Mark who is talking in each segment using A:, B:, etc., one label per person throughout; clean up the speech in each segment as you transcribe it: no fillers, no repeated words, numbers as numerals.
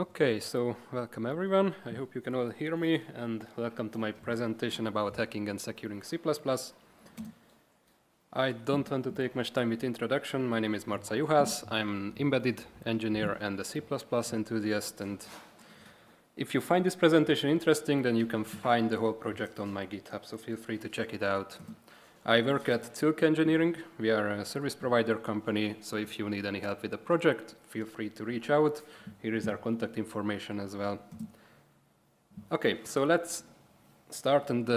A: Okay, so welcome everyone. I hope you can all hear me, and welcome to my presentation about hacking and securing C++. I don't want to take much time with introduction. My name is Marcell Juhasz. I'm an embedded engineer and a C++ enthusiast, and if you find this presentation interesting, then you can find the whole project on my GitHub, so feel free to check it out. I work at Silk Engineering. We are a service provider company, so if you need any help with the project, feel free to reach out. Here is our contact information as well. Okay, so let's start and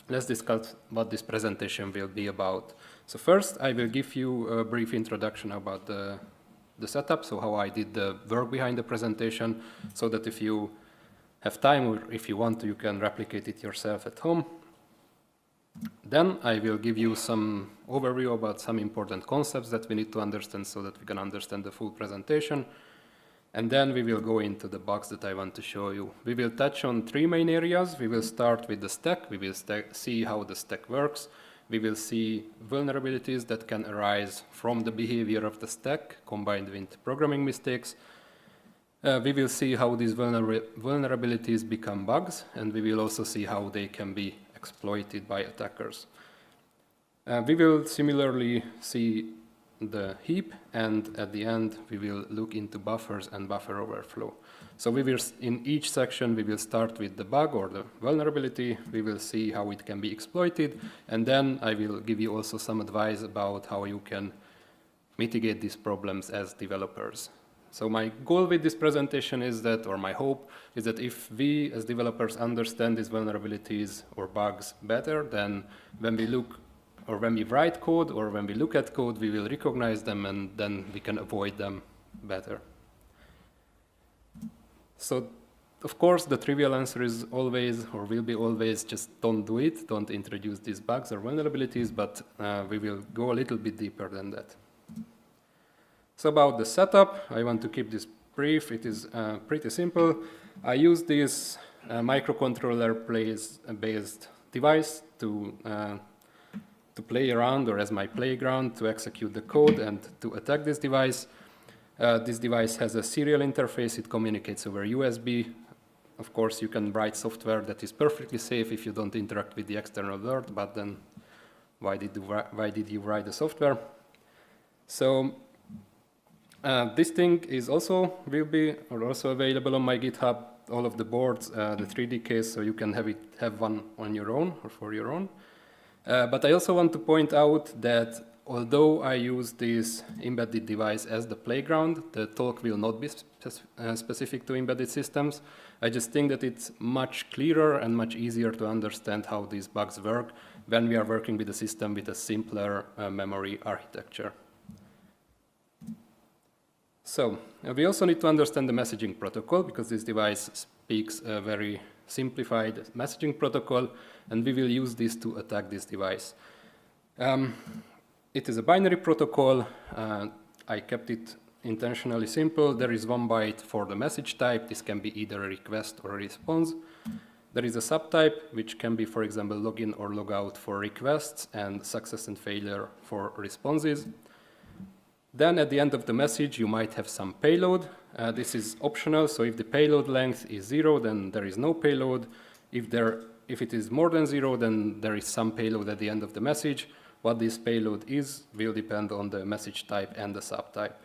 A: let's discuss what this presentation will be about. So first, I will give you a brief introduction about the setup, so how I did the work behind the presentation, so that if you have time or if you want to, you can replicate it yourself at home. Then I will give you some overview about some important concepts that we need to understand so that we can understand the full presentation. And then we will go into the bugs that I want to show you. We will touch on three main areas. We will start with the stack. We will see how the stack works. We will see vulnerabilities that can arise from the behavior of the stack combined with programming mistakes. We will see how these vulnerabilities become bugs, and we will also see how they can be exploited by attackers. We will similarly see the heap, and at the end we will look into buffers and buffer overflow. So we will, in each section, we will start with the bug or the vulnerability. We will see how it can be exploited, and then I will give you also some advice about how you can mitigate these problems as developers. So my goal with this presentation is that, or my hope, is that if we as developers understand these vulnerabilities or bugs better, then when we look, or when we write code, or when we look at code, we will recognize them and then we can avoid them better. So, of course, the trivial answer is always, or will be always, just don't do it, don't introduce these bugs or vulnerabilities, but we will go a little bit deeper than that. So about the setup, I want to keep this brief. It is pretty simple. I use this microcontroller-based device to play around, or as my playground, to execute the code and to attack this device. This device has a serial interface. It communicates over USB. Of course, you can write software that is perfectly safe if you don't interact with the external world, but then why did you write the software? So this thing is also available on my GitHub, all of the boards, the 3D case, so you can have one on your own or for your own. But I also want to point out that although I use this embedded device as the playground, the talk will not be specific to embedded systems. I just think that it's much clearer and much easier to understand how these bugs work when we are working with a system with a simpler memory architecture. So we also need to understand the messaging protocol, because this device speaks a very simplified messaging protocol, and we will use this to attack this device. It is a binary protocol. I kept it intentionally simple. There is one byte for the message type. This can be either a request or a response. There is a subtype, which can be, for example, login or logout for requests and success and failure for responses. Then at the end of the message, you might have some payload. This is optional, so if the payload length is 0, then there is no payload. If it is more than 0, then there is some payload at the end of the message. What this payload is will depend on the message type and the subtype.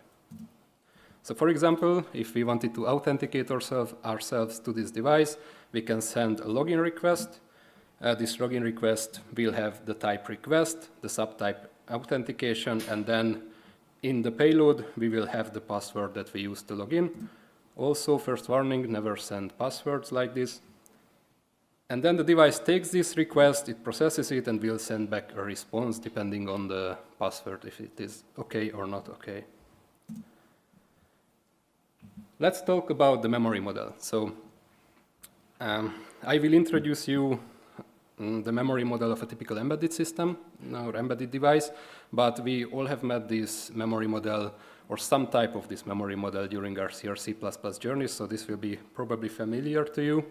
A: So for example, if we wanted to authenticate ourselves to this device, we can send a login request. This login request will have the type request, the subtype authentication, and then in the payload, we will have the password that we use to log in. Also, first warning, never send passwords like this. And then the device takes this request, it processes it, and will send back a response depending on the password, if it is okay or not okay. Let's talk about the memory model. So I will introduce you the memory model of a typical embedded system or embedded device, but we all have met this memory model or some type of this memory model during our C or C++ journey, so this will be probably familiar to you.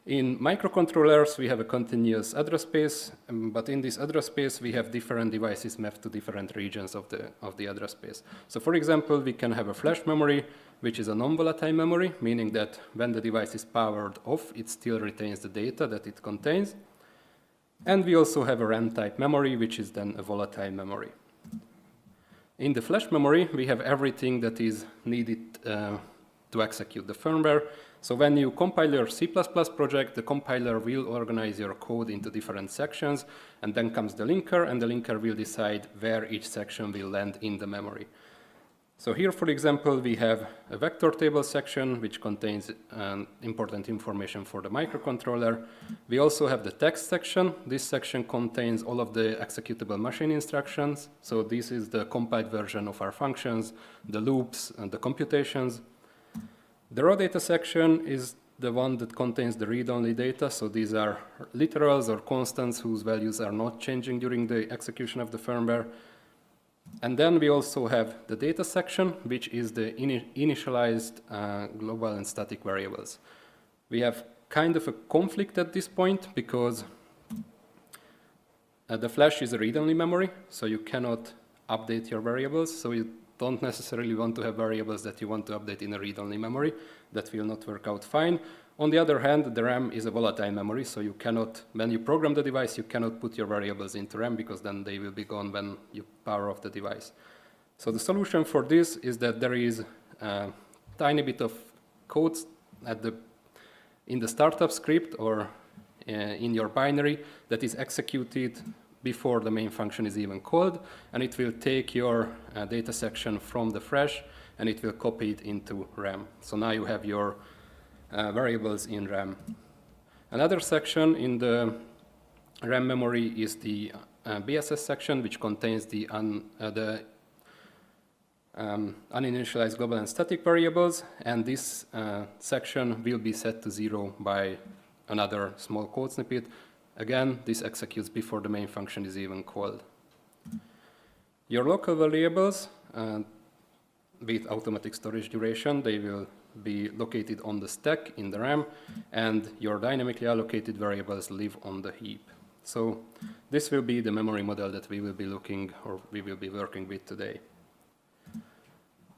A: In microcontrollers, we have a continuous address space, but in this address space, we have different devices mapped to different regions of the address space. So for example, we can have a flash memory, which is a non-volatile memory, meaning that when the device is powered off, it still retains the data that it contains. And we also have a RAM-type memory, which is then a volatile memory. In the flash memory, we have everything that is needed to execute the firmware. So when you compile your C++ project, the compiler will organize your code into different sections, and then comes the linker, and the linker will decide where each section will land in the memory. So here, for example, we have a vector table section, which contains important information for the microcontroller. We also have the text section. This section contains all of the executable machine instructions. So this is the compiled version of our functions, the loops, and the computations. The raw data section is the one that contains the read-only data. So these are literals or constants whose values are not changing during the execution of the firmware. And then we also have the data section, which is the initialized global and static variables. We have kind of a conflict at this point because the flash is a read-only memory, so you cannot update your variables. So you don't necessarily want to have variables that you want to update in a read-only memory. That will not work out fine. On the other hand, the RAM is a volatile memory, so you cannot, when you program the device, you cannot put your variables into RAM because then they will be gone when you power off the device. So the solution for this is that there is a tiny bit of code in the startup script or in your binary that is executed before the main function is even called, and it will take your data section from the flash and it will copy it into RAM. So now you have your variables in RAM. Another section in the RAM memory is the BSS section, which contains the uninitialized global and static variables, and this section will be set to 0 by another small code snippet. Again, this executes before the main function is even called. Your local variables, with automatic storage duration, they will be located on the stack in the RAM, and your dynamically allocated variables live on the heap. So this will be the memory model that we will be working with today.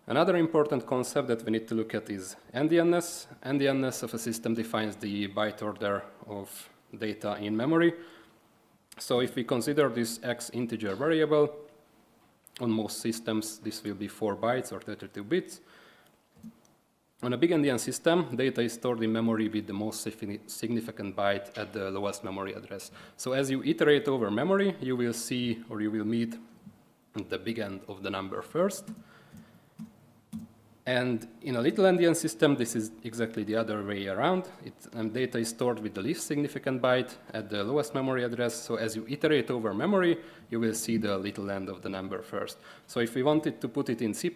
A: Another important concept that we need to look at is endianness. Endianness of a system defines the byte order of data in memory. So if we consider this X integer variable, on most systems this will be 4 bytes or 32 bits. On a big endian system, data is stored in memory with the most significant byte at the lowest memory address. So as you iterate over memory, you will see or you will meet the big end of the number first. And in a little endian system, this is exactly the other way around. Data is stored with the least significant byte at the lowest memory address. So as you iterate over memory, you will see the little end of the number first. So if we wanted to put it in C++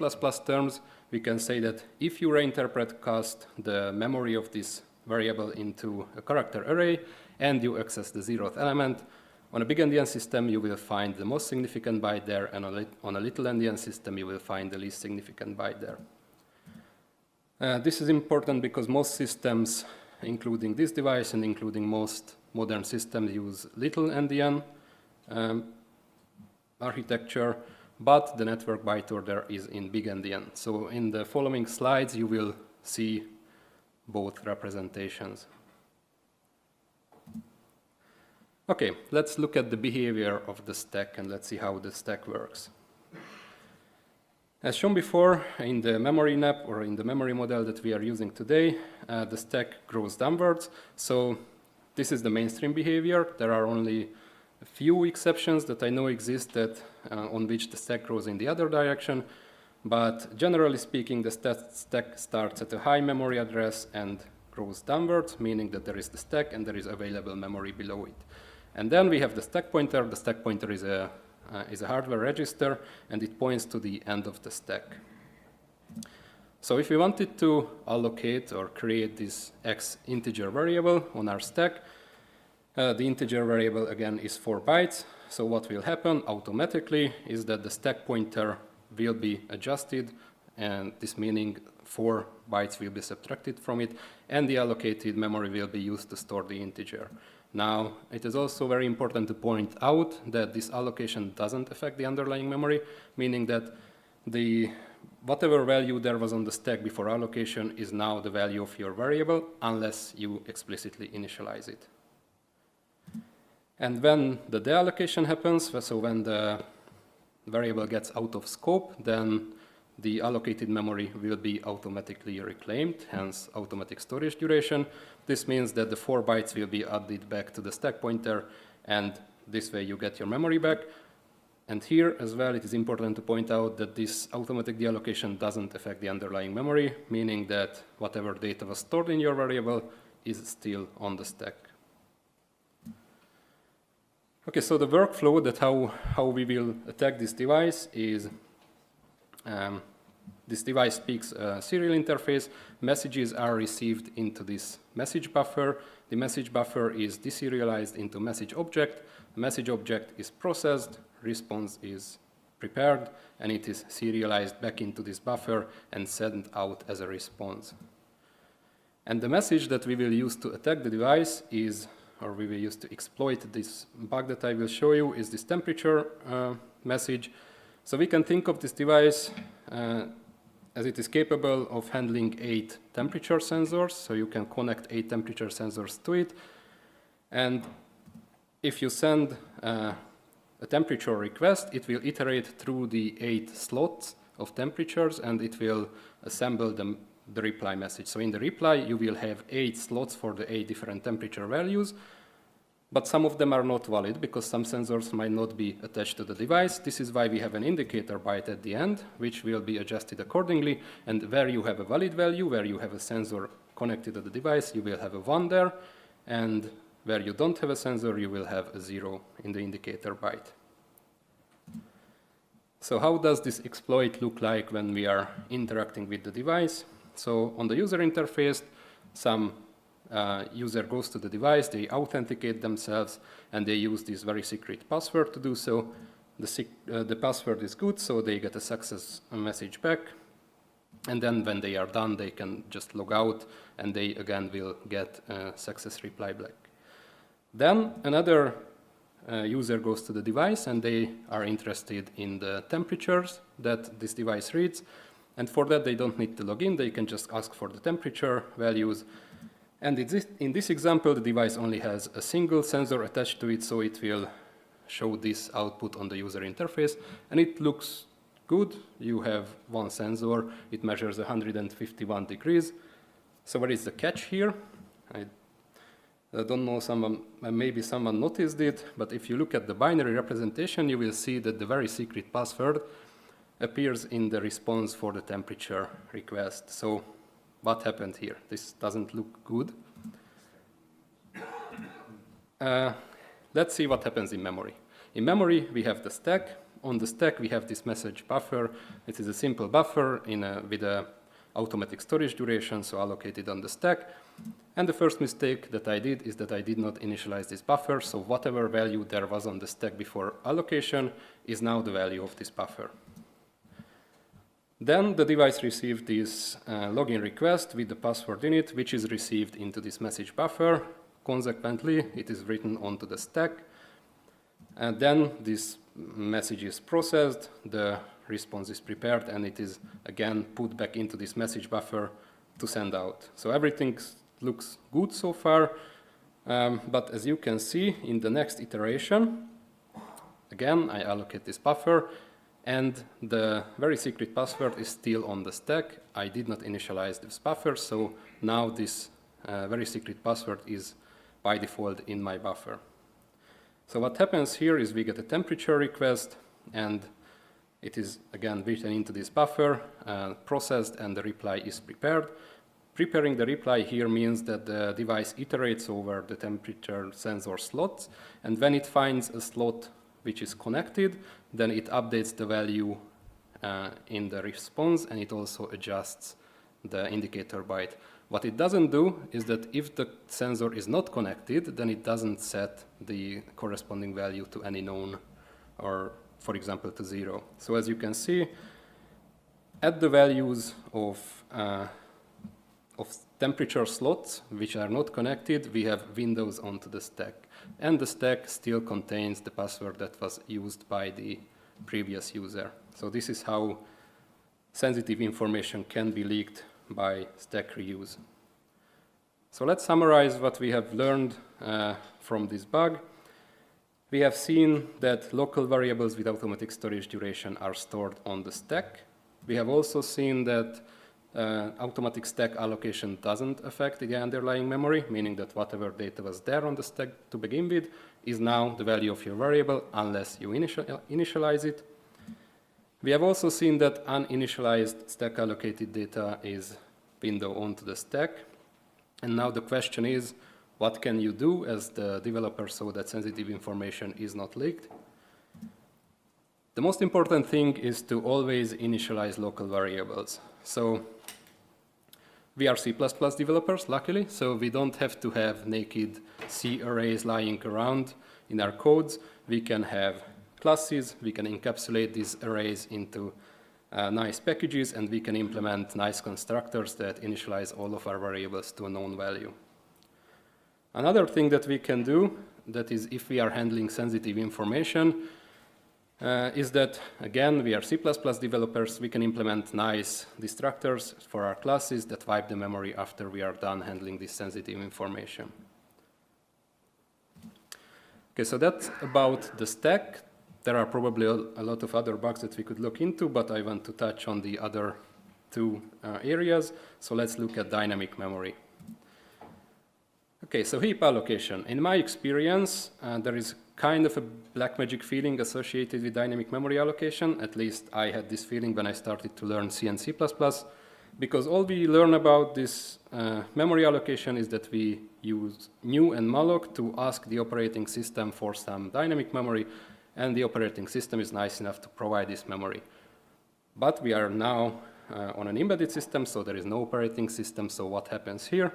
A: terms, we can say that if you reinterpret cast the memory of this variable into a character array and you access the 0th element, on a big endian system, you will find the most significant byte there, and on a little endian system, you will find the least significant byte there. This is important because most systems, including this device and including most modern systems, use little endian architecture, but the network byte order is in big endian. So in the following slides, you will see both representations. Okay, let's look at the behavior of the stack and let's see how the stack works. As shown before, in the memory nap or in the memory model that we are using today, the stack grows downwards. So this is the mainstream behavior. There are only a few exceptions that I know exist that on which the stack grows in the other direction. But generally speaking, the stack starts at a high memory address and grows downwards, meaning that there is the stack and there is available memory below it. And then we have the stack pointer. The stack pointer is a hardware register, and it points to the end of the stack. So if we wanted to allocate or create this X integer variable on our stack, the integer variable again is 4 bytes. So what will happen automatically is that the stack pointer will be adjusted and this meaning 4 bytes will be subtracted from it, and the allocated memory will be used to store the integer. Now, it is also very important to point out that this allocation doesn't affect the underlying memory, meaning that whatever value there was on the stack before allocation is now the value of your variable, unless you explicitly initialize it. And when the deallocation happens, so when the variable gets out of scope, then the allocated memory will be automatically reclaimed, hence automatic storage duration. This means that the 4 bytes will be added back to the stack pointer, and this way you get your memory back. And here as well, it is important to point out that this automatic deallocation doesn't affect the underlying memory, meaning that whatever data was stored in your variable is still on the stack. Okay, so the workflow that how we will attack this device is this device speaks a serial interface. Messages are received into this message buffer. The message buffer is deserialized into message object. The message object is processed, response is prepared, and it is serialized back into this buffer and sent out as a response. And the message that we will use to attack the device is, or we will use to exploit this bug that I will show you, is this temperature message. So we can think of this device as it is capable of handling 8 temperature sensors, so you can connect 8 temperature sensors to it. And if you send a temperature request, it will iterate through the 8 slots of temperatures, and it will assemble the reply message. So in the reply, you will have 8 slots for the 8 different temperature values, but some of them are not valid because some sensors might not be attached to the device. This is why we have an indicator byte at the end, which will be adjusted accordingly. And where you have a valid value, where you have a sensor connected to the device, you will have a 1 there. And where you don't have a sensor, you will have a 0 in the indicator byte. So how does this exploit look like when we are interacting with the device? So on the user interface, some user goes to the device, they authenticate themselves, and they use this very secret password to do so. The password is good, so they get a success message back. And then when they are done, they can just log out, and they again will get a success reply back. Then another user goes to the device, and they are interested in the temperatures that this device reads. And for that, they don't need to log in. They can just ask for the temperature values. And in this example, the device only has a single sensor attached to it, so it will show this output on the user interface. And it looks good. You have one sensor. It measures 151 degrees. So what is the catch here? I don't know, maybe someone noticed it, but if you look at the binary representation, you will see that the very secret password appears in the response for the temperature request. So what happened here? This doesn't look good. Let's see what happens in memory. In memory, we have the stack. On the stack, we have this message buffer. It is a simple buffer with an automatic storage duration, so allocated on the stack. And the first mistake that I did is that I did not initialize this buffer, so whatever value there was on the stack before allocation is now the value of this buffer. Then the device received this login request with the password in it, which is received into this message buffer. Consequently, it is written onto the stack. And then this message is processed, the response is prepared, and it is again put back into this message buffer to send out. So everything looks good so far, but as you can see in the next iteration, again, I allocate this buffer, and the very secret password is still on the stack. I did not initialize this buffer, so now this very secret password is by default in my buffer. So what happens here is we get a temperature request, and it is again written into this buffer, processed, and the reply is prepared. Preparing the reply here means that the device iterates over the temperature sensor slots, and when it finds a slot which is connected, then it updates the value in the response, and it also adjusts the indicator byte. What it doesn't do is that if the sensor is not connected, then it doesn't set the corresponding value to any known, or for example to 0. So as you can see, at the values of temperature slots which are not connected, we have windows onto the stack. And the stack still contains the password that was used by the previous user. So this is how sensitive information can be leaked by stack reuse. So let's summarize what we have learned from this bug. We have seen that local variables with automatic storage duration are stored on the stack. We have also seen that automatic stack allocation doesn't affect the underlying memory, meaning that whatever data was there on the stack to begin with is now the value of your variable unless you initialize it. We have also seen that uninitialized stack allocated data is window onto the stack. And now the question is, what can you do as the developer so that sensitive information is not leaked? The most important thing is to always initialize local variables. So we are C++ developers, luckily, so we don't have to have naked C arrays lying around in our codes. We can have classes, we can encapsulate these arrays into nice packages, and we can implement nice constructors that initialize all of our variables to a known value. Another thing that we can do, that is if we are handling sensitive information, is that, again, we are C++ developers, we can implement nice destructors for our classes that wipe the memory after we are done handling this sensitive information. Okay, so that's about the stack. There are probably a lot of other bugs that we could look into, but I want to touch on the other two areas. So let's look at dynamic memory. Okay, so heap allocation. In my experience, there is kind of a black magic feeling associated with dynamic memory allocation. At least I had this feeling when I started to learn C and C++, because all we learn about this memory allocation is that we use new and malloc to ask the operating system for some dynamic memory, and the operating system is nice enough to provide this memory. But we are now on an embedded system, so there is no operating system, so what happens here?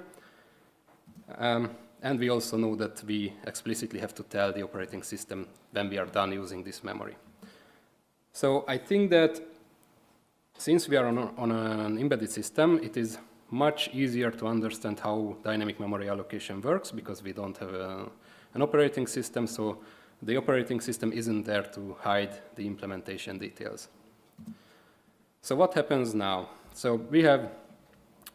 A: And we also know that we explicitly have to tell the operating system when we are done using this memory. So I think that since we are on an embedded system, it is much easier to understand how dynamic memory allocation works because we don't have an operating system, so the operating system isn't there to hide the implementation details. So what happens now? So we have,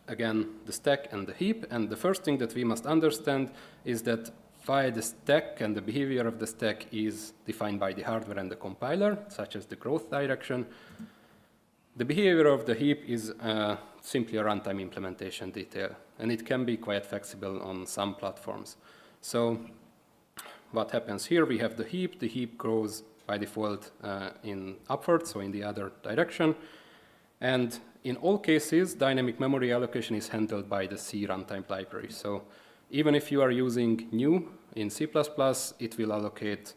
A: again, the stack and the heap, and the first thing that we must understand is that why the stack and the behavior of the stack is defined by the hardware and the compiler, such as the growth direction. The behavior of the heap is simply a runtime implementation detail, and it can be quite flexible on some platforms. So what happens here? We have the heap grows by default in upward, so in the other direction, and in all cases, dynamic memory allocation is handled by the C runtime library. So even if you are using new in C++, it will allocate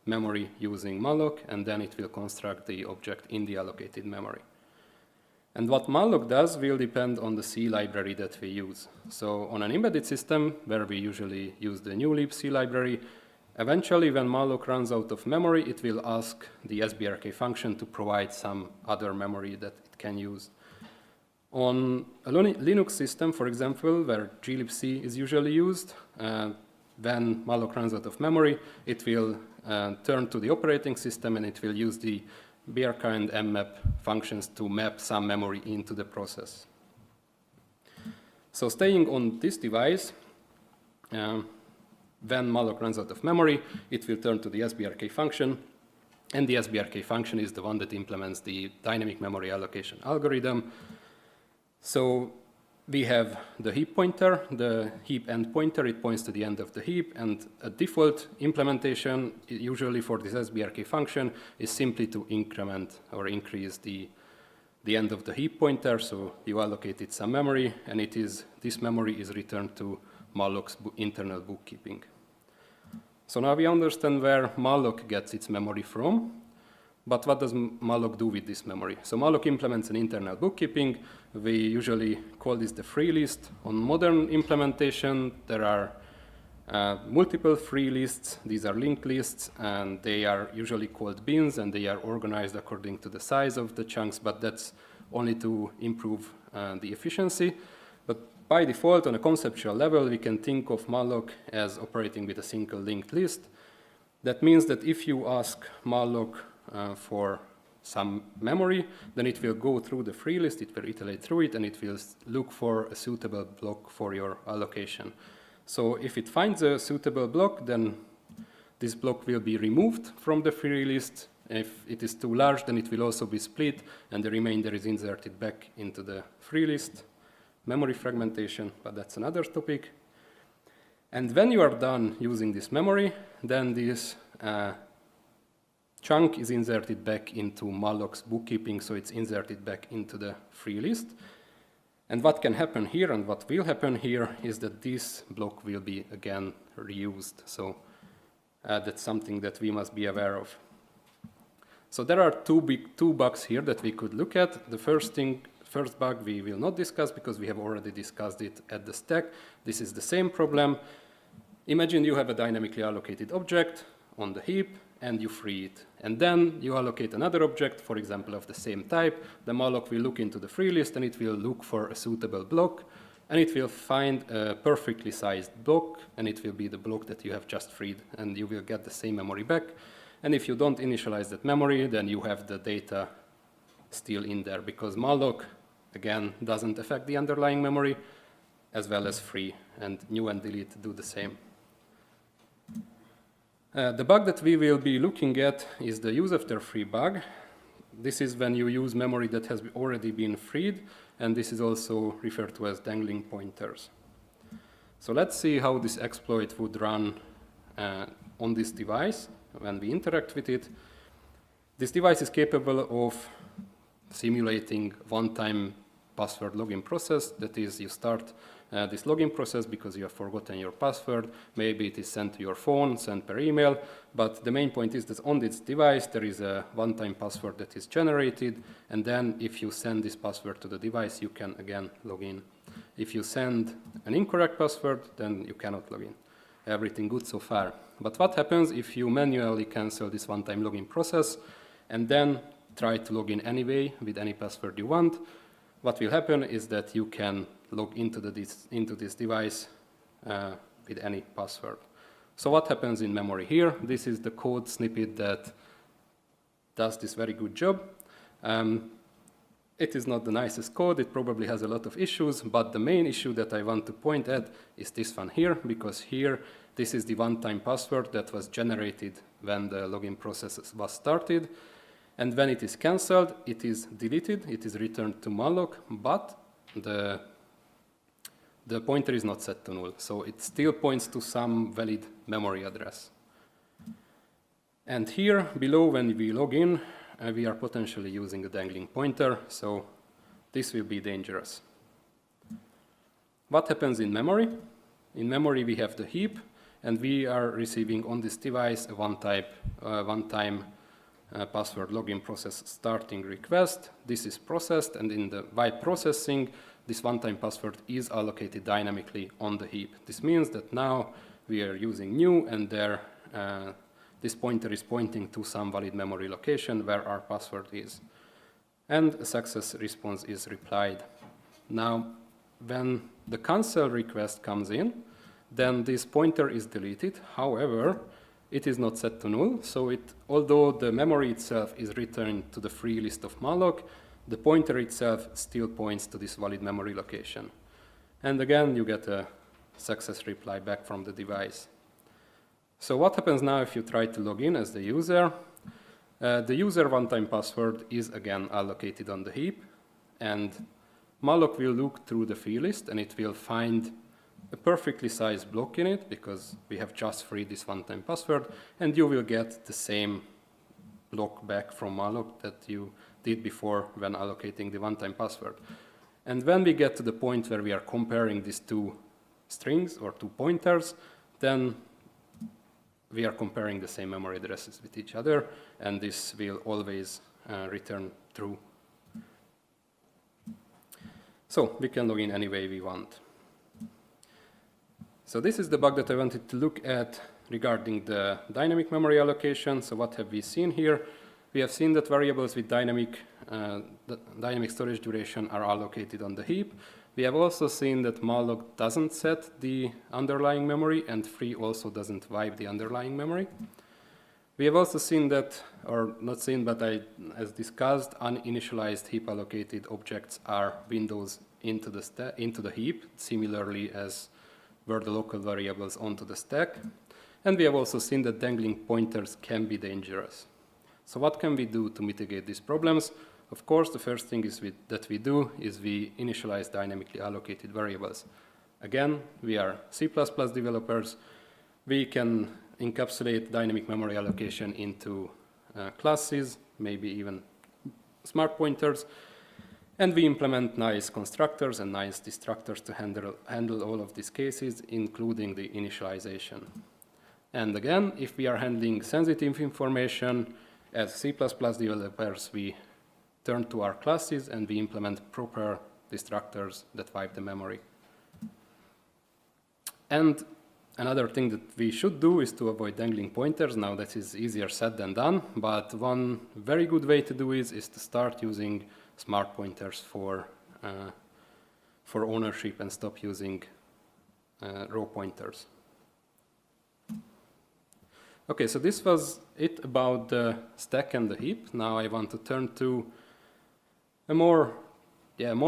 A: memory using malloc, and then it will construct the object in the allocated memory. And what malloc does will depend on the C library that we use. So on an embedded system, where we usually use the new libc library, eventually when malloc runs out of memory, it will ask the sbrk function to provide some other memory that it can use. On a Linux system, for example, where glibc is usually used, when malloc runs out of memory, it will turn to the operating system and it will use the brk and mmap functions to map some memory into the process. So staying on this device, when malloc runs out of memory, it will turn to the sbrk function, and the sbrk function is the one that implements the dynamic memory allocation algorithm. So we have the heap pointer, the heap end pointer, it points to the end of the heap, and a default implementation, usually for this sbrk function, is simply to increment or increase the end of the heap pointer, so you allocated some memory, and this memory is returned to malloc's internal bookkeeping. So now we understand where malloc gets its memory from, but what does malloc do with this memory? So malloc implements an internal bookkeeping. We usually call this the free list. On modern implementation, there are multiple free lists. These are linked lists, and they are usually called bins, and they are organized according to the size of the chunks, but that's only to improve the efficiency. But by default, on a conceptual level, we can think of malloc as operating with a single linked list. That means that if you ask malloc for some memory, then it will go through the free list, it will iterate through it, and it will look for a suitable block for your allocation. So if it finds a suitable block, then this block will be removed from the free list. If it is too large, then it will also be split, and the remainder is inserted back into the free list. Memory fragmentation, but that's another topic. And when you are done using this memory, then this chunk is inserted back into malloc's bookkeeping, so it's inserted back into the free list. And what can happen here and what will happen here is that this block will be again reused. So that's something that we must be aware of. So there are two bugs here that we could look at. The first bug we will not discuss because we have already discussed it at the stack. This is the same problem. Imagine you have a dynamically allocated object on the heap and you free it. And then you allocate another object, for example, of the same type. The malloc will look into the free list and it will look for a suitable block, and it will find a perfectly sized block, and it will be the block that you have just freed, and you will get the same memory back. And if you don't initialize that memory, then you have the data still in there, because malloc, again, doesn't affect the underlying memory, as well as free, and new and delete do the same. The bug that we will be looking at is the use after free bug. This is when you use memory that has already been freed, and this is also referred to as dangling pointers. So let's see how this exploit would run on this device when we interact with it. This device is capable of simulating one-time password login process. That is, you start this login process because you have forgotten your password. Maybe it is sent to your phone, sent per email, but the main point is that on this device there is a one-time password that is generated, and then if you send this password to the device, you can again log in. If you send an incorrect password, then you cannot log in. Everything good so far. But what happens if you manually cancel this one-time login process and then try to log in anyway with any password you want? What will happen is that you can log into this device with any password. So what happens in memory here? This is the code snippet that does this very good job. It is not the nicest code, it probably has a lot of issues, but the main issue that I want to point at is this one here, because here this is the one-time password that was generated when the login process was started. And when it is cancelled, it is deleted, it is returned to malloc, but the pointer is not set to null. So it still points to some valid memory address. And here below, when we log in, we are potentially using a dangling pointer, so this will be dangerous. What happens in memory? In memory we have the heap, and we are receiving on this device a one-time password login process starting request. This is processed, and by processing, this one-time password is allocated dynamically on the heap. This means that now we are using new, and this pointer is pointing to some valid memory location where our password is. And a success response is replied. Now, when the cancel request comes in, then this pointer is deleted. However, it is not set to null, so although the memory itself is returned to the free list of malloc, the pointer itself still points to this valid memory location. And again, you get a success reply back from the device. So what happens now if you try to log in as the user? The user one-time password is again allocated on the heap, and malloc will look through the free list and it will find a perfectly sized block in it because we have just freed this one-time password, and you will get the same block back from malloc that you did before when allocating the one-time password. And when we get to the point where we are comparing these two strings or two pointers, then we are comparing the same memory addresses with each other, and this will always return true. So we can log in any way we want. So this is the bug that I wanted to look at regarding the dynamic memory allocation. So what have we seen here? we have seen that variables with dynamic storage duration are allocated on the heap. We have also seen that malloc doesn't set the underlying memory, and free also doesn't wipe the underlying memory. We have also seen that, or not seen, but as discussed, uninitialized heap allocated objects are windows into the heap, similarly as were the local variables onto the stack. And we have also seen that dangling pointers can be dangerous. So what can we do to mitigate these problems? Of course, the first thing that we do is we initialize dynamically allocated variables. Again, we are C++ developers. We can encapsulate dynamic memory allocation into classes, maybe even smart pointers. And we implement nice constructors and nice destructors to handle all of these cases, including the initialization. And again, if we are handling sensitive information, as C++ developers, we turn to our classes and we implement proper destructors that wipe the memory. And another thing that we should do is to avoid dangling pointers. Now that is easier said than done, but one very good way to do is to start using smart pointers for ownership and stop using row pointers. Okay, so this was it about the stack and the heap. Now I want to turn to a more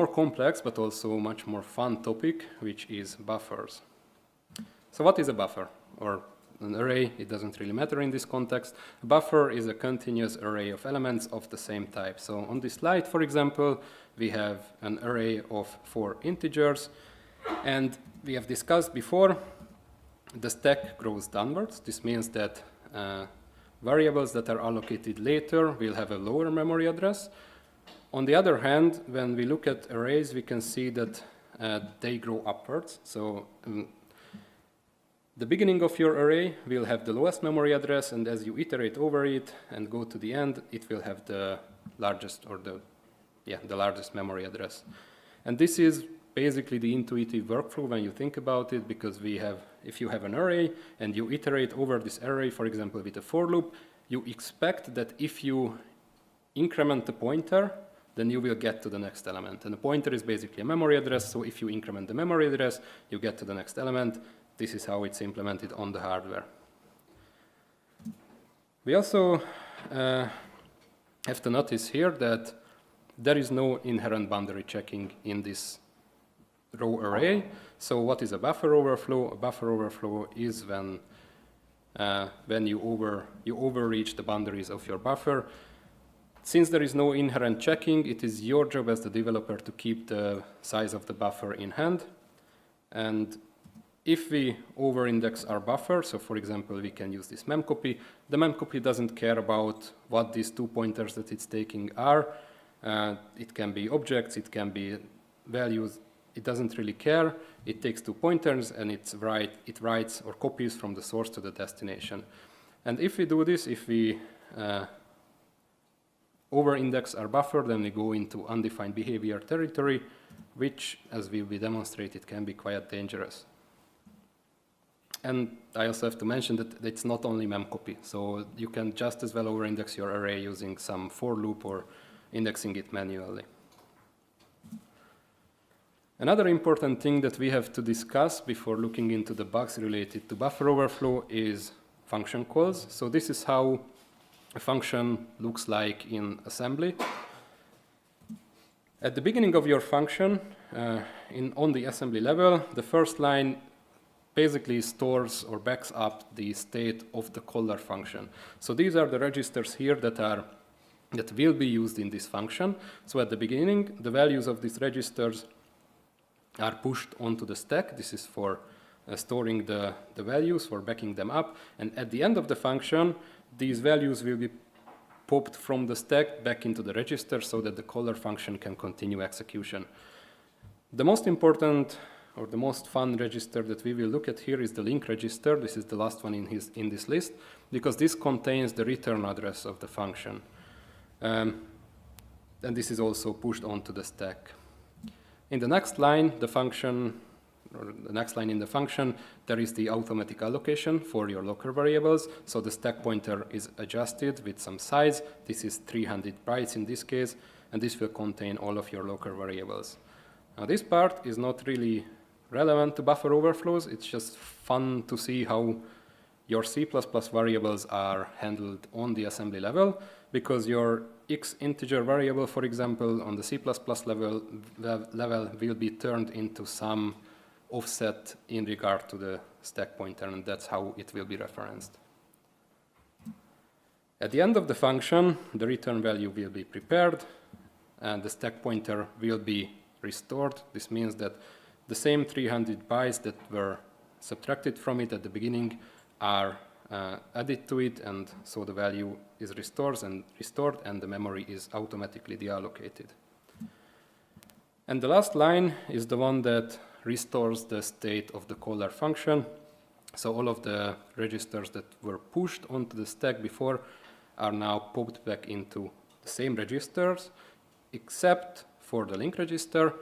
A: complex but also much more fun topic, which is buffers. So what is a buffer? Or an array? It doesn't really matter in this context. A buffer is a continuous array of elements of the same type. So on this slide, for example, we have an array of 4 integers, and we have discussed before the stack grows downwards. This means that variables that are allocated later will have a lower memory address. On the other hand, when we look at arrays, we can see that they grow upwards. So the beginning of your array will have the lowest memory address, and as you iterate over it and go to the end, it will have the largest, or the largest memory address. And this is basically the intuitive workflow when you think about it, because if you have an array and you iterate over this array, for example, with a for loop, you expect that if you increment the pointer, then you will get to the next element. And the pointer is basically a memory address, so if you increment the memory address, you get to the next element. This is how it's implemented on the hardware. We also have to notice here that there is no inherent boundary checking in this row array. So what is a buffer overflow? A buffer overflow is when you overreach the boundaries of your buffer. Since there is no inherent checking, it is your job as the developer to keep the size of the buffer in hand. And if we over-index our buffer, so for example, we can use this memcopy, the memcopy doesn't care about what these 2 pointers that it's taking are. It can be objects, it can be values. It doesn't really care. It takes 2 pointers and it writes or copies from the source to the destination. And if we do this, if we over-index our buffer, then we go into undefined behavior territory, which, as will be demonstrated, can be quite dangerous. And I also have to mention that it's not only memcopy, so you can just as well over-index your array using some for loop or indexing it manually. Another important thing that we have to discuss before looking into the bugs related to buffer overflow is function calls. So this is how a function looks like in assembly. At the beginning of your function, on the assembly level, the first line basically stores or backs up the state of the caller function. So these are the registers here that will be used in this function. So at the beginning, the values of these registers are pushed onto the stack. This is for storing the values, for backing them up. And at the end of the function, these values will be popped from the stack back into the register so that the caller function can continue execution. The most important or the most fun register that we will look at here is the link register. This is the last one in this list, because this contains the return address of the function. And this is also pushed onto the stack. In the next line, the function or the next line in the function, there is the automatic allocation for your local variables. So the stack pointer is adjusted with some size. This is 300 bytes in this case, and this will contain all of your local variables. Now this part is not really relevant to buffer overflows. It's just fun to see how your C++ variables are handled on the assembly level, because your X integer variable, for example, on the C++ level will be turned into some offset in regard to the stack pointer, and that's how it will be referenced. At the end of the function, the return value will be prepared, and the stack pointer will be restored. This means that the same 300 bytes that were subtracted from it at the beginning are added to it, and so the value is restored, and the memory is automatically deallocated. And the last line is the one that restores the state of the caller function. So all of the registers that were pushed onto the stack before are now popped back into the same registers, except for the link register.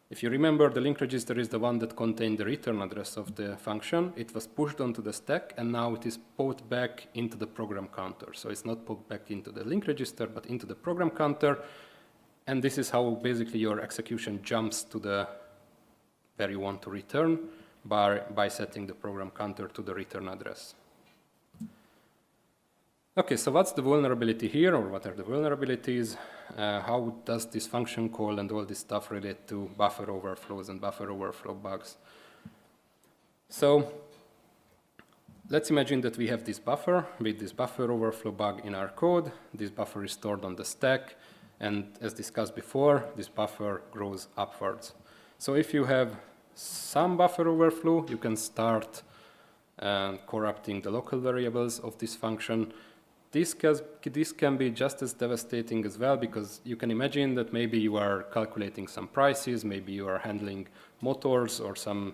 A: If you remember, the link register is the one that contained the return address of the function. It was pushed onto the stack, and now it is poked back into the program counter. So it's not poked back into the link register, but into the program counter. And this is how basically your execution jumps to the where you want to return by setting the program counter to the return address. Okay, so what's the vulnerability here, or what are the vulnerabilities? How does this function call and all this stuff relate to buffer overflows and buffer overflow bugs? So let's imagine that we have this buffer with this buffer overflow bug in our code. This buffer is stored on the stack, and as discussed before, this buffer grows upwards. So if you have some buffer overflow, you can start corrupting the local variables of this function. This can be just as devastating as well, because you can imagine that maybe you are calculating some prices, maybe you are handling motors or some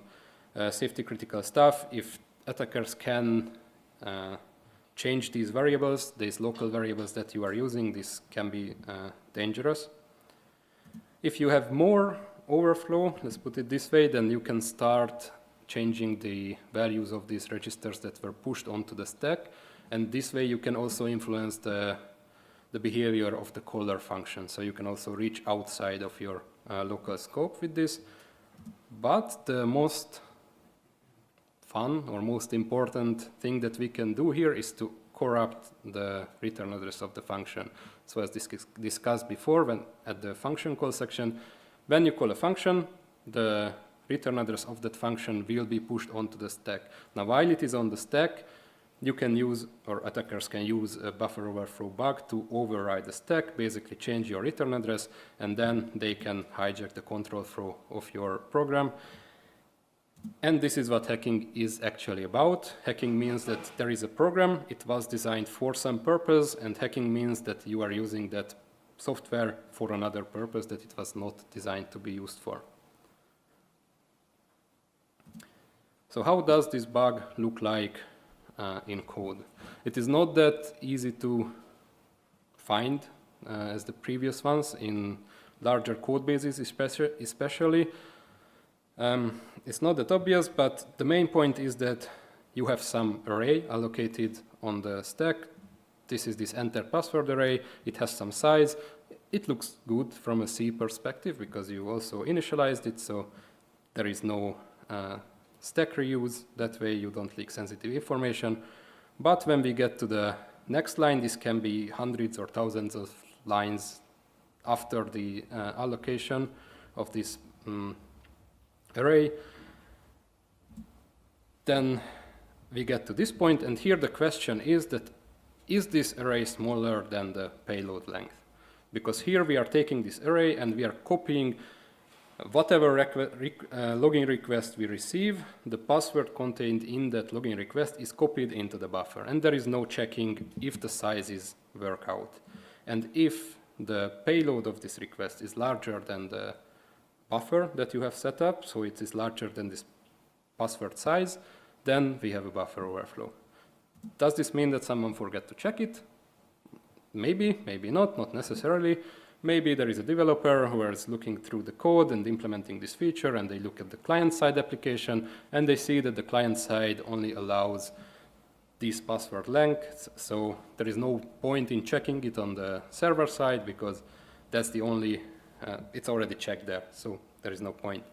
A: safety critical stuff. If attackers can change these variables, these local variables that you are using, this can be dangerous. If you have more overflow, let's put it this way, then you can start changing the values of these registers that were pushed onto the stack. And this way you can also influence the behavior of the caller function. So you can also reach outside of your local scope with this. But the most fun or most important thing that we can do here is to corrupt the return address of the function. So as discussed before, when at the function call section, when you call a function, the return address of that function will be pushed onto the stack. Now, while it is on the stack, you can use, or attackers can use, a buffer overflow bug to override the stack, basically change your return address, and then they can hijack the control flow of your program. And this is what hacking is actually about. Hacking means that there is a program, it was designed for some purpose, and hacking means that you are using that software for another purpose that it was not designed to be used for. So how does this bug look like in code? It is not that easy to find as the previous ones in larger code bases especially. It's not that obvious, but the main point is that you have some array allocated on the stack. This is this enter password array. It has some size. It looks good from a C perspective because you also initialized it, so there is no stack reuse. That way you don't leak sensitive information. But when we get to the next line, this can be hundreds or thousands of lines after the allocation of this array. Then we get to this point, and here the question is that, is this array smaller than the payload length? Because here we are taking this array and we are copying whatever login request we receive, the password contained in that login request is copied into the buffer, and there is no checking if the sizes work out. And if the payload of this request is larger than the buffer that you have set up, so it is larger than this password size, then we have a buffer overflow. Does this mean that someone forgot to check it? Maybe, maybe not necessarily. Maybe there is a developer who is looking through the code and implementing this feature, and they look at the client-side application, and they see that the client-side only allows these password lengths, so there is no point in checking it on the server side because that's the only, it's already checked there, so there is no point.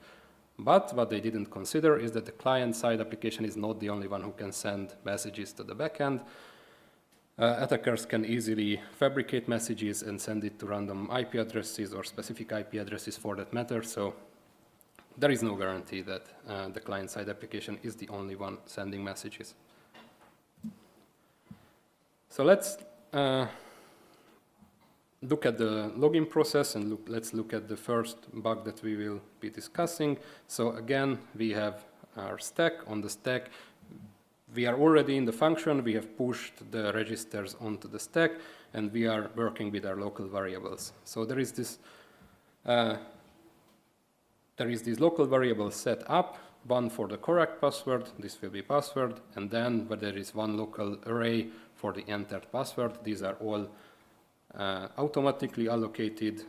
A: But what they didn't consider is that the client-side application is not the only one who can send messages to the backend. Attackers can easily fabricate messages and send it to random IP addresses or specific IP addresses for that matter, so there is no guarantee that the client-side application is the only one sending messages. So let's look at the login process and let's look at the first bug that we will be discussing. So again, we have our stack. On the stack, we are already in the function. We have pushed the registers onto the stack, and we are working with our local variables. So there is this local variables set up, one for the correct password, this will be password, and then where there is one local array for the entered password. These are all automatically allocated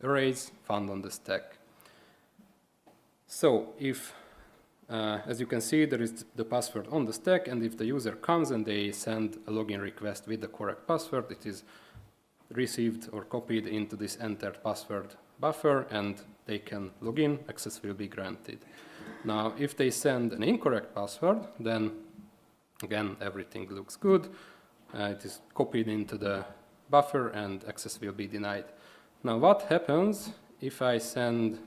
A: arrays found on the stack. So if, as you can see, there is the password on the stack, and if the user comes and they send a login request with the correct password, it is received or copied into this entered password buffer, and they can log in, access will be granted. Now, if they send an incorrect password, then again, everything looks good. It is copied into the buffer and access will be denied. Now, what happens if I send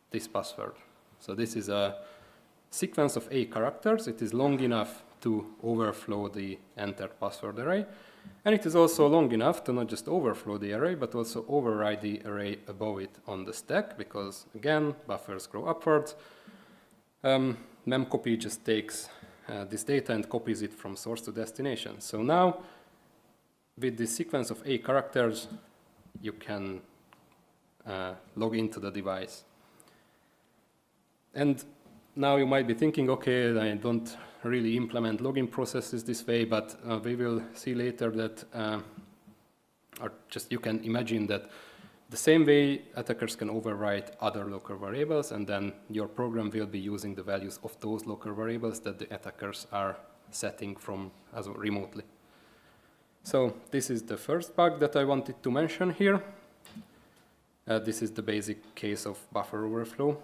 A: this password? So this is a sequence of 8 characters. It is long enough to overflow the entered password array. And it is also long enough to not just overflow the array, but also override the array above it on the stack, because again, buffers grow upwards. Memcopy just takes this data and copies it from source to destination. So now, with this sequence of 8 characters, you can log into the device. And now you might be thinking, okay, I don't really implement login processes this way, but we will see later that, or just you can imagine that the same way attackers can overwrite other local variables, and then your program will be using the values of those local variables that the attackers are setting from as remotely. So this is the first bug that I wanted to mention here. This is the basic case of buffer overflow.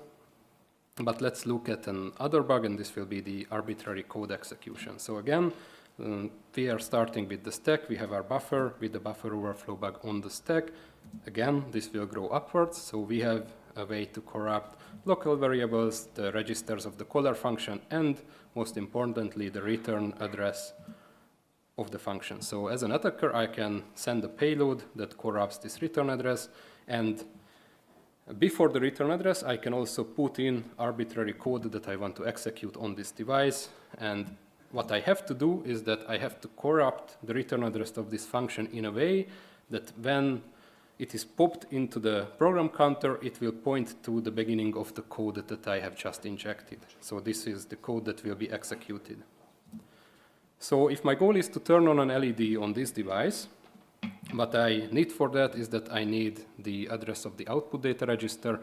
A: But let's look at another bug, and this will be the arbitrary code execution. So again, we are starting with the stack. We have our buffer with the buffer overflow bug on the stack. Again, this will grow upwards. So we have a way to corrupt local variables, the registers of the caller function, and most importantly, the return address of the function. So as an attacker, I can send a payload that corrupts this return address, and before the return address, I can also put in arbitrary code that I want to execute on this device. And what I have to do is that I have to corrupt the return address of this function in a way that when it is popped into the program counter, it will point to the beginning of the code that I have just injected. So this is the code that will be executed. So if my goal is to turn on an LED on this device, what I need for that is that I need the address of the output data register.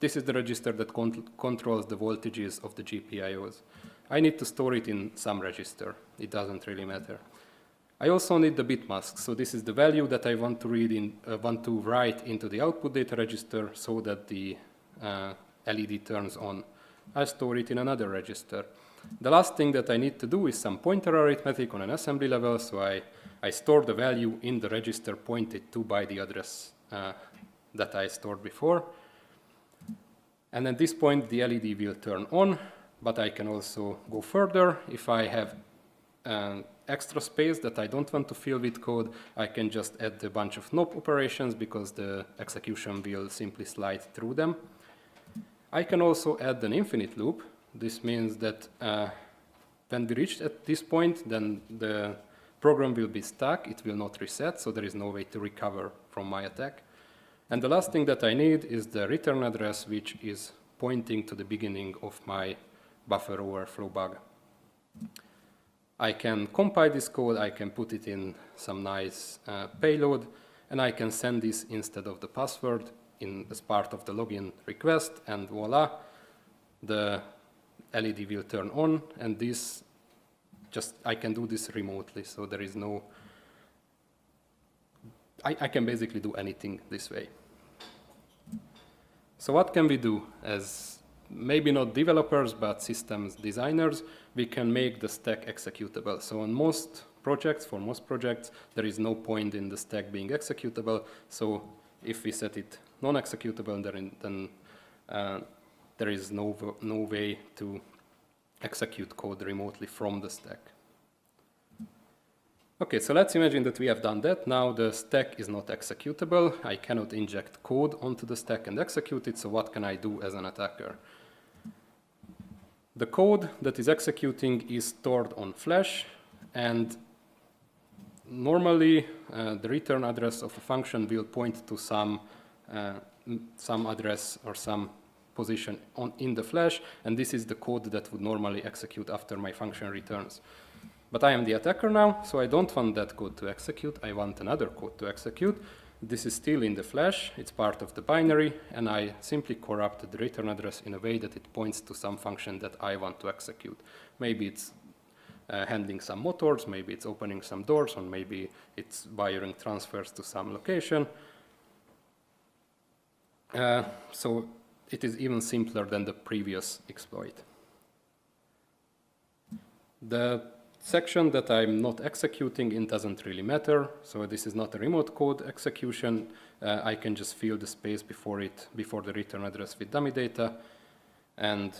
A: This is the register that controls the voltages of the GPIOs. I need to store it in some register. It doesn't really matter. I also need the bit mask. So this is the value that I want to write into the output data register so that the LED turns on. I store it in another register. The last thing that I need to do is some pointer arithmetic on an assembly level. So I store the value in the register pointed to by the address that I stored before. And at this point, the LED will turn on, but I can also go further. If I have extra space that I don't want to fill with code, I can just add a bunch of NOP operations because the execution will simply slide through them. I can also add an infinite loop. This means that when we reach at this point, then the program will be stuck, it will not reset, so there is no way to recover from my attack. And the last thing that I need is the return address, which is pointing to the beginning of my buffer overflow bug. I can compile this code, I can put it in some nice payload, and I can send this instead of the password as part of the login request, and voila, the LED will turn on, and this I can do this remotely, so there is no, I can basically do anything this way. So what can we do as maybe not developers, but systems designers? We can make the stack executable. So on most projects, for most projects, there is no point in the stack being executable. So if we set it non-executable, then there is no way to execute code remotely from the stack. Okay, so let's imagine that we have done that. Now the stack is not executable. I cannot inject code onto the stack and execute it, so what can I do as an attacker? The code that is executing is stored on flash, and normally the return address of a function will point to some address or some position in the flash, and this is the code that would normally execute after my function returns. But I am the attacker now, so I don't want that code to execute. I want another code to execute. This is still in the flash. It's part of the binary, and I simply corrupt the return address in a way that it points to some function that I want to execute. Maybe it's handling some motors, maybe it's opening some doors, or maybe it's wiring transfers to some location. So it is even simpler than the previous exploit. The section that I'm not executing, it doesn't really matter. So this is not a remote code execution. I can just fill the space before the return address with dummy data. And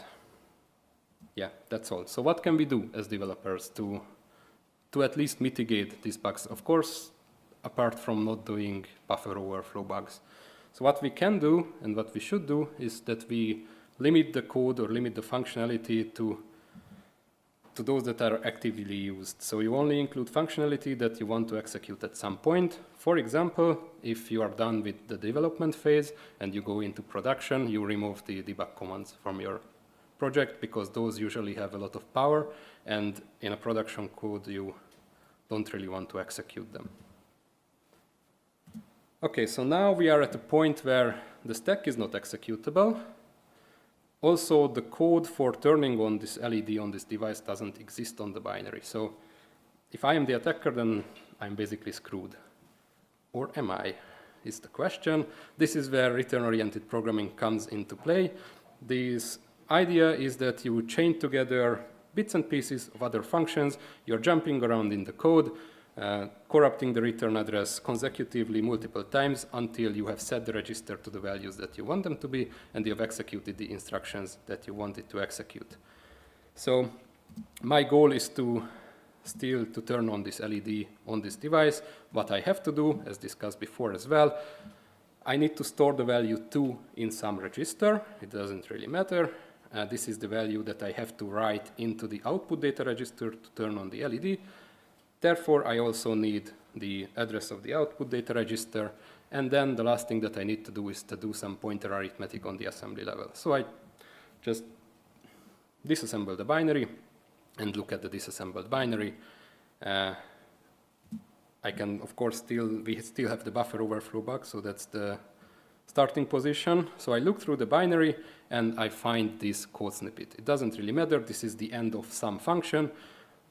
A: yeah, that's all. So what can we do as developers to at least mitigate these bugs? Of course, apart from not doing buffer overflow bugs. So what we can do and what we should do is that we limit the code or limit the functionality to those that are actively used. So you only include functionality that you want to execute at some point. For example, if you are done with the development phase and you go into production, you remove the debug commands from your project because those usually have a lot of power, and in a production code you don't really want to execute them. Okay, so now we are at a point where the stack is not executable. Also, the code for turning on this LED on this device doesn't exist on the binary. So if I am the attacker, then I'm basically screwed. Or am I, is the question. This is where return-oriented programming comes into play. This idea is that you chain together bits and pieces of other functions. You're jumping around in the code, corrupting the return address consecutively multiple times until you have set the register to the values that you want them to be, and you have executed the instructions that you wanted to execute. So my goal is to turn on this LED on this device. What I have to do, as discussed before as well, I need to store the value 2 in some register. It doesn't really matter. This is the value that I have to write into the output data register to turn on the LED. Therefore, I also need the address of the output data register, and then the last thing that I need to do is to do some pointer arithmetic on the assembly level. So I just disassemble the binary and look at the disassembled binary. I can, of course, we still have the buffer overflow bug, so that's the starting position. So I look through the binary and I find this code snippet. It doesn't really matter. This is the end of some function.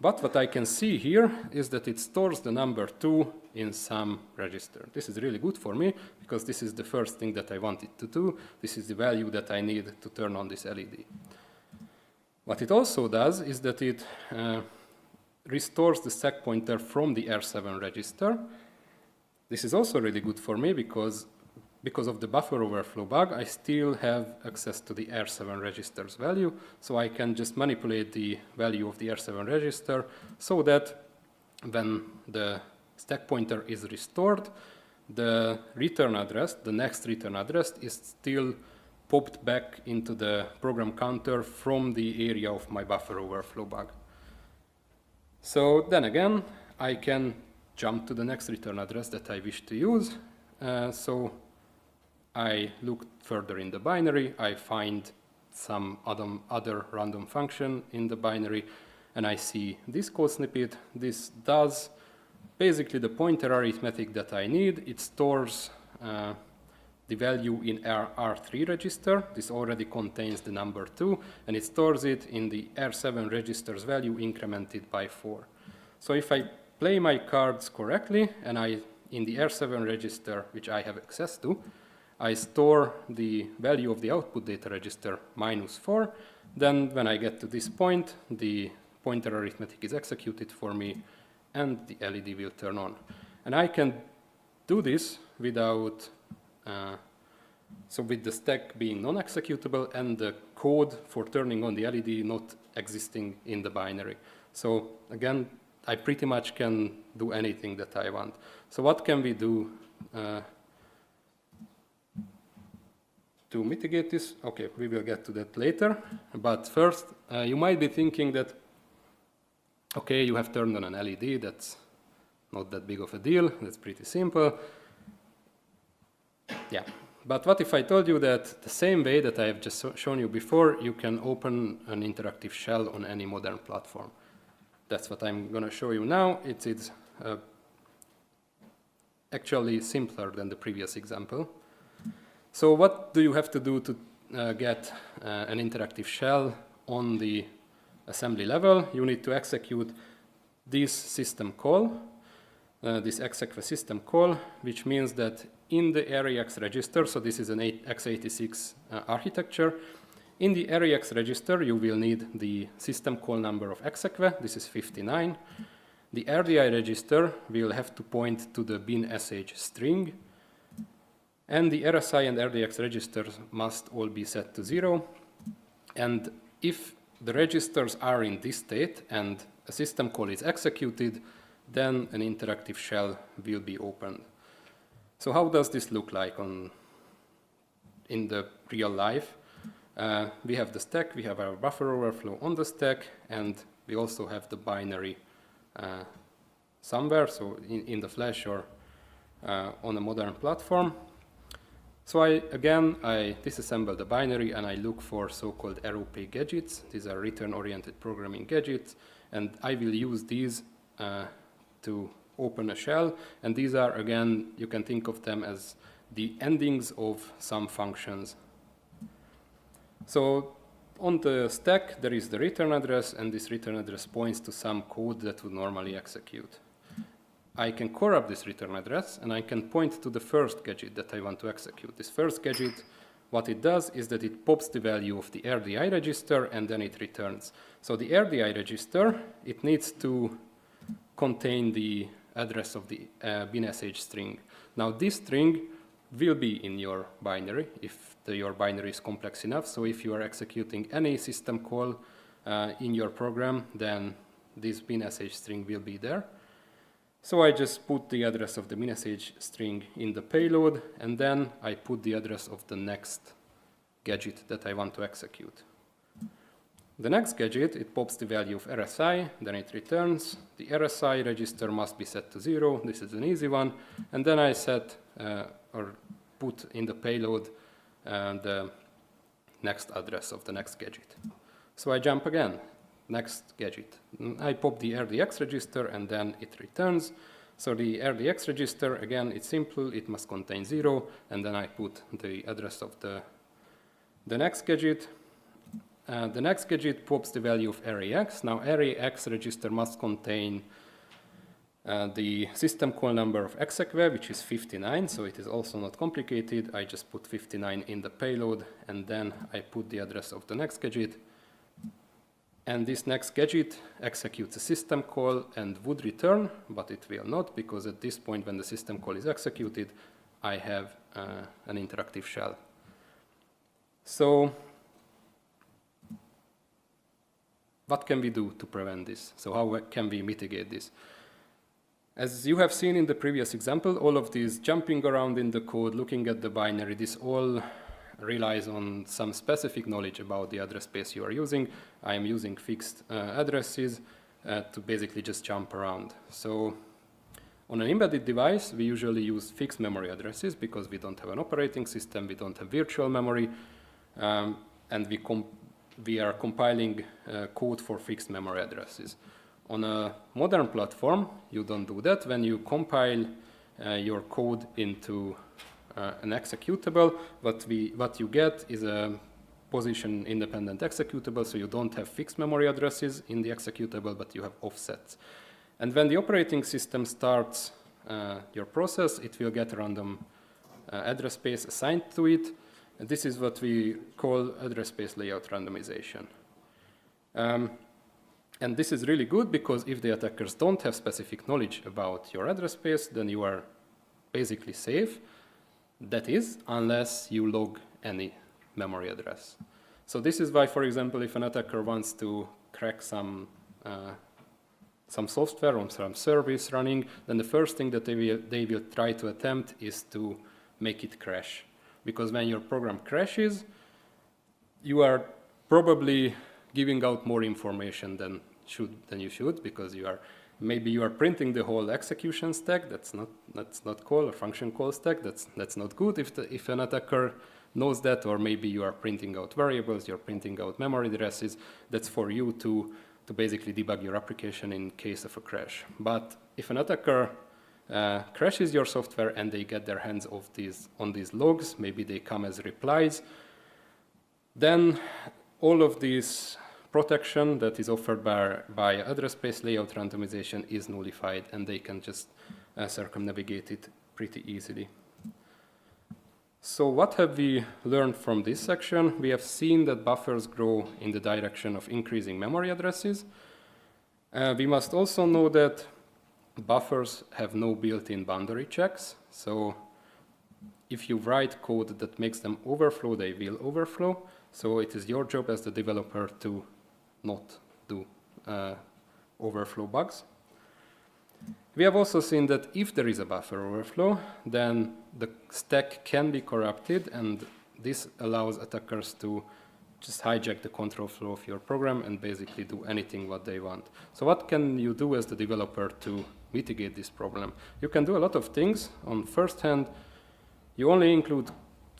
A: But what I can see here is that it stores the number 2 in some register. This is really good for me because this is the first thing that I wanted to do. This is the value that I need to turn on this LED. What it also does is that it restores the stack pointer from the R7 register. This is also really good for me because of the buffer overflow bug, I still have access to the R7 register's value, so I can just manipulate the value of the R7 register so that when the stack pointer is restored, the return address, the next return address, is still popped back into the program counter from the area of my buffer overflow bug. So then again, I can jump to the next return address that I wish to use. So I look further in the binary, I find some other random function in the binary, and I see this code snippet. This does basically the pointer arithmetic that I need. It stores the value in R3 register. This already contains the number 2, and it stores it in the R7 register's value incremented by 4. So if I play my cards correctly, and in the R7 register, which I have access to, I store the value of the output data register -4, then when I get to this point, the pointer arithmetic is executed for me, and the LED will turn on. And I can do this without so with the stack being non-executable and the code for turning on the LED not existing in the binary. So again, I pretty much can do anything that I want. So what can we do to mitigate this? Okay, we will get to that later. But first, you might be thinking that, okay, you have turned on an LED, that's not that big of a deal, that's pretty simple. Yeah, but what if I told you that the same way that I have just shown you before, you can open an interactive shell on any modern platform? That's what I'm going to show you now. It's actually simpler than the previous example. So what do you have to do to get an interactive shell on the assembly level? You need to execute this system call, this exec system call, which means that in the ARIX register, so this is an x86 architecture, in the ARIX register you will need the system call number of execve, this is 59. The RDI register will have to point to the bin sh string, and the RSI and RDX registers must all be set to 0. And if the registers are in this state and a system call is executed, then an interactive shell will be opened. So how does this look like in the real life? We have the stack, we have our buffer overflow on the stack, and we also have the binary somewhere, so in the flash or on a modern platform. So I disassemble the binary and I look for so-called ROP gadgets. These are return-oriented programming gadgets, and I will use these to open a shell. And these are, again, you can think of them as the endings of some functions. So on the stack, there is the return address, and this return address points to some code that would normally execute. I can corrupt this return address, and I can point to the first gadget that I want to execute. This first gadget, what it does is that it pops the value of the RDI register, and then it returns. So the RDI register, it needs to contain the address of the bin sh string. Now this string will be in your binary if your binary is complex enough. So if you are executing any system call in your program, then this bin sh string will be there. So I just put the address of the bin sh string in the payload, and then I put the address of the next gadget that I want to execute. The next gadget, it pops the value of RSI, then it returns. The RSI register must be set to 0. This is an easy one. And then I set or put in the payload the next address of the next gadget. So I jump again, next gadget. I pop the RDX register, and then it returns. So the RDX register, again, it's simple. It must contain 0, and then I put the address of the next gadget. The next gadget pops the value of ARIX. Now ARIX register must contain the system call number of execve, which is 59, so it is also not complicated. I just put 59 in the payload, and then I put the address of the next gadget. And this next gadget executes a system call and would return, but it will not, because at this point when the system call is executed, I have an interactive shell. So what can we do to prevent this? So how can we mitigate this? As you have seen in the previous example, all of these jumping around in the code, looking at the binary, this all relies on some specific knowledge about the address space you are using. I am using fixed addresses to basically just jump around. So on an embedded device, we usually use fixed memory addresses because we don't have an operating system, we don't have virtual memory, and we are compiling code for fixed memory addresses. On a modern platform, you don't do that. When you compile your code into an executable, what you get is a position-independent executable, so you don't have fixed memory addresses in the executable, but you have offsets. And when the operating system starts your process, it will get a random address space assigned to it. And this is what we call address space layout randomization. And this is really good because if the attackers don't have specific knowledge about your address space, then you are basically safe. That is, unless you log any memory address. So this is why, for example, if an attacker wants to crack some software or some service running, then the first thing that they will try to attempt is to make it crash. Because when your program crashes, you are probably giving out more information than you should, because maybe you are printing the whole execution stack. That's not called a function call stack. That's not good if an attacker knows that, or maybe you are printing out variables, you're printing out memory addresses. That's for you to basically debug your application in case of a crash. But if an attacker crashes your software and they get their hands on these logs, maybe they come as replies, then all of these protection that is offered by address space layout randomization is nullified, and they can just circumnavigate it pretty easily. So what have we learned from this section? We have seen that buffers grow in the direction of increasing memory addresses. We must also know that buffers have no built-in boundary checks. So if you write code that makes them overflow, they will overflow. So it is your job as the developer to not do overflow bugs. We have also seen that if there is a buffer overflow, then the stack can be corrupted, and this allows attackers to just hijack the control flow of your program and basically do anything what they want. So what can you do as the developer to mitigate this problem? You can do a lot of things. On first hand, you only include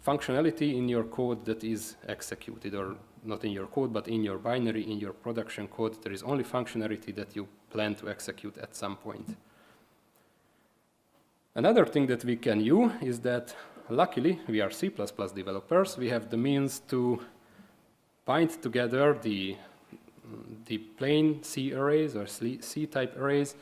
A: functionality in your code that is executed, or not in your code, but in your binary, in your production code. There is only functionality that you plan to execute at some point. Another thing that we can do is that, luckily, we are C++ developers. We have the means to bind together the plain C arrays or C-type arrays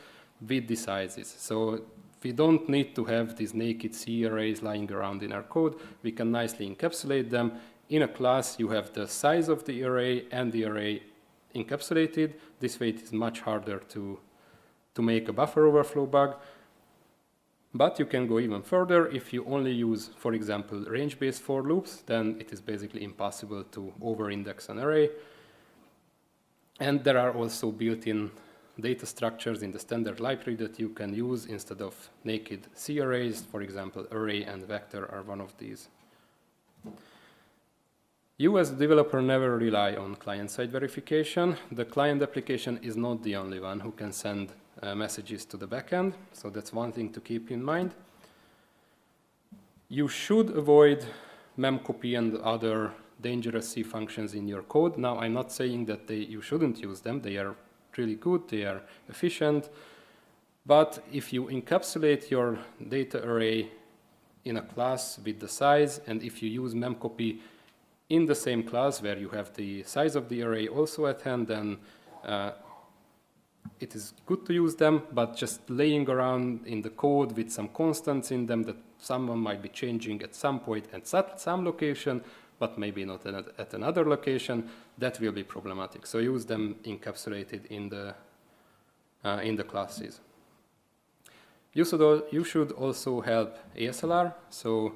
A: with the sizes. So we don't need to have these naked C arrays lying around in our code. We can nicely encapsulate them. In a class, you have the size of the array and the array encapsulated. This way, it is much harder to make a buffer overflow bug. But you can go even further. If you only use, for example, range-based for loops, then it is basically impossible to over-index an array. And there are also built-in data structures in the standard library that you can use instead of naked C arrays. For example, array and vector are one of these. You as a developer never rely on client-side verification. The client application is not the only one who can send messages to the backend, so that's one thing to keep in mind. You should avoid memcopy and other dangerous C functions in your code. Now, I'm not saying that you shouldn't use them. They are really good, they are efficient, but if you encapsulate your data array in a class with the size, and if you use memcopy in the same class where you have the size of the array also at hand, then it is good to use them, but just laying around in the code with some constants in them that someone might be changing at some point at some location, but maybe not at another location, that will be problematic. So use them encapsulated in the classes. You should also help ASLR, so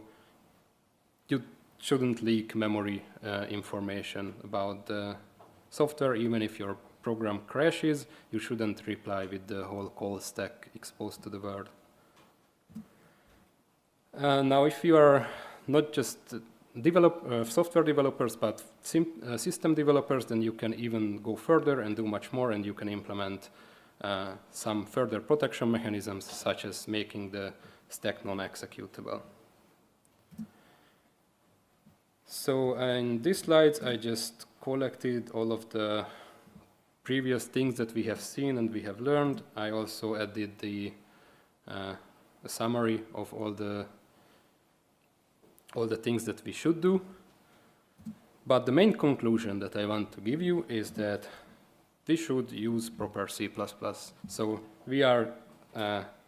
A: you shouldn't leak memory information about the software. Even if your program crashes, you shouldn't reply with the whole call stack exposed to the world. Now, if you are not just software developers, but system developers, then you can even go further and do much more, and you can implement some further protection mechanisms, such as making the stack non-executable. So in these slides, I just collected all of the previous things that we have seen and we have learned. I also added the a summary of all the things that we should do. But the main conclusion that I want to give you is that we should use proper C++. So we are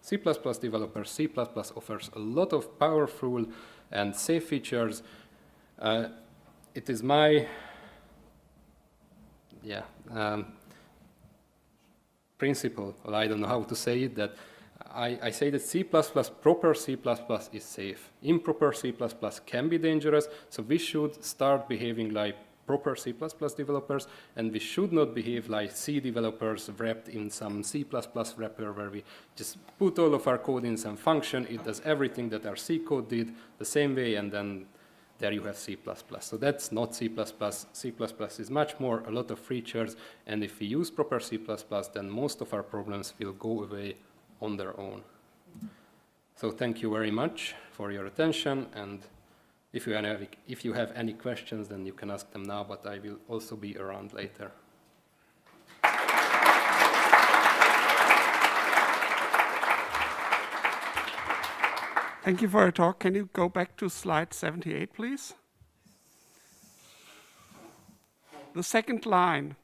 A: C++ developers. C++ offers a lot of powerful and safe features. It is my principle, or I don't know how to say it, that I say that C++, proper C++ is safe. Improper C++ can be dangerous, so we should start behaving like proper C++ developers, and we should not behave like C developers wrapped in some C++ wrapper where we just put all of our code in some function, it does everything that our C code did the same way, and then there you have C++. So that's not C++. C++ is much more, a lot of features, and if we use proper C++, then most of our problems will go away on their own. So thank you very much for your attention, and if you have any questions, then you can ask them now, but I will also be around later.
B: Thank you for your talk. Can you go back to slide 78, please? The second line.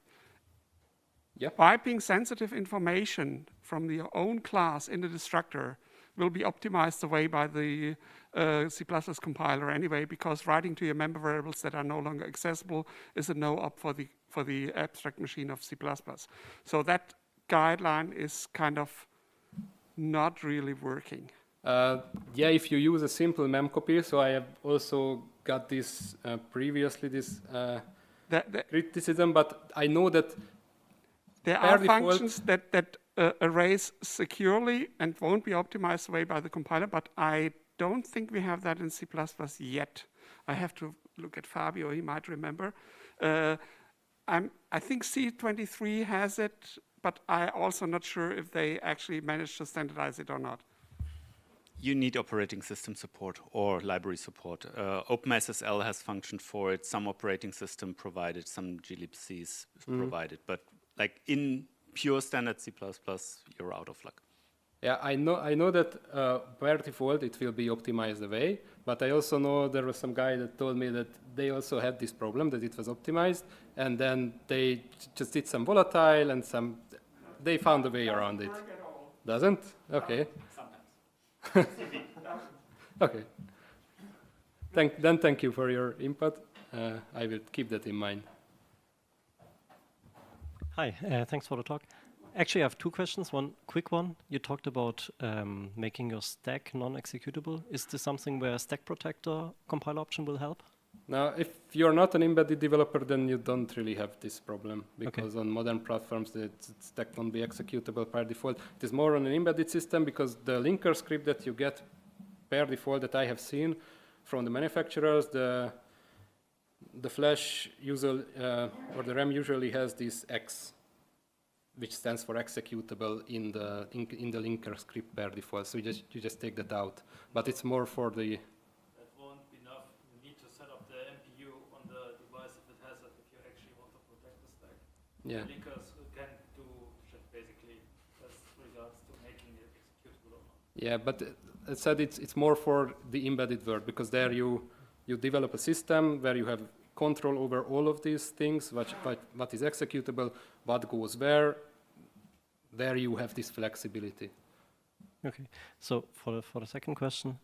A: Yep.
B: Wiping sensitive information from your own class in the destructor will be optimized away by the C++ compiler anyway, because writing to your member variables that are no longer accessible is a no-op for the abstract machine of C++. So that guideline is kind of not really working.
A: Yeah, if you use a simple memcopy, so I have also got this previously, this criticism, but I know that
B: there are functions that erase securely and won't be optimized away by the compiler, but I don't think we have that in C++ yet. I have to look at Fabio, he might remember. I think C23 has it, but I'm also not sure if they actually managed to standardize it or not.
C: You need operating system support or library support. OpenSSL has functioned for it. Some operating system provided, some glibcs provided, but like in pure standard C++, you're out of luck.
A: Yeah, I know that by default it will be optimized away, but I also know there was some guy that told me that they also had this problem, that it was optimized, and then they just did some volatile and they found a way around it. Doesn't? Okay. Sometimes. Okay. Thank you for your input. I will keep that in mind.
D: Hi, thanks for the talk. Actually, I have two questions. One quick one. You talked about making your stack non-executable. Is this something where a stack protector compile option will help?
A: Now, if you're not an embedded developer, then you don't really have this problem, because on modern platforms, the stack won't be executable by default. It is more on an embedded system, because the linker script that you get per default that I have seen from the manufacturers, the flash usually, or the RAM usually has this X, which stands for executable in the linker script per default. So you just take that out. But it's more for the...
E: That won't be enough. You need to set up the MPU on the device if it has it, if you actually want to protect the stack.
A: Yeah.
E: The linkers can do shit basically as regards to making it executable or not.
A: Yeah, but as I said, it's more for the embedded world, because there you develop a system where you have control over all of these things, what is executable, what goes where. There you have this flexibility.
D: Okay, so for the second question,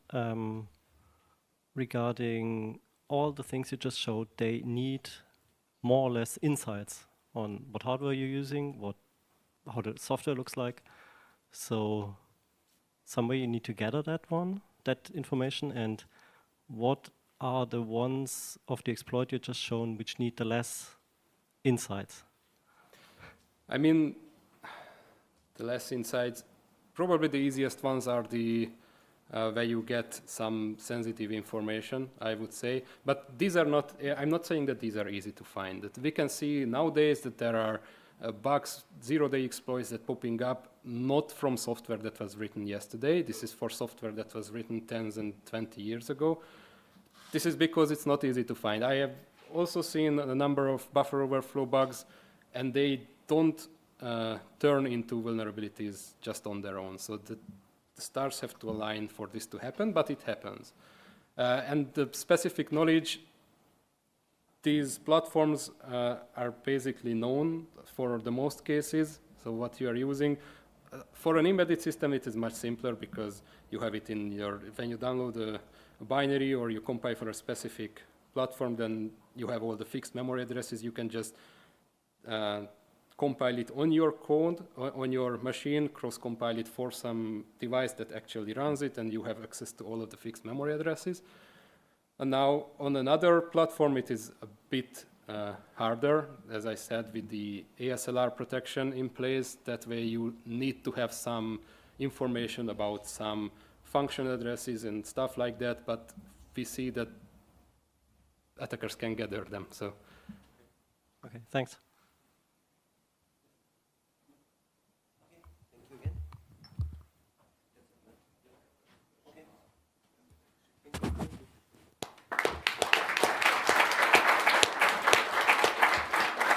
D: regarding all the things you just showed, they need more or less insights on what hardware you're using, how the software looks like. So some way you need to gather that information, and what are the ones of the exploit you just shown which need the less insights?
A: I mean, the less insights, probably the easiest ones are the where you get some sensitive information, I would say. But these are not, I'm not saying that these are easy to find. That we can see nowadays that there are bugs, zero-day exploits that popping up, not from software that was written yesterday. This is for software that was written 10 and 20 years ago. This is because it's not easy to find. I have also seen a number of buffer overflow bugs, and they don't turn into vulnerabilities just on their own. So the stars have to align for this to happen, but it happens. And the specific knowledge, these platforms are basically known for the most cases. So what you are using, for an embedded system, it is much simpler because you have it in your, when you download a binary or you compile for a specific platform, then you have all the fixed memory addresses. You can just compile it on your code, on your machine, cross-compile it for some device that actually runs it, and you have access to all of the fixed memory addresses. And now on another platform, it is a bit harder, as I said, with the ASLR protection in place. That way you need to have some information about some function addresses and stuff like that, but we see that attackers can gather them. So.
D: Okay, thanks.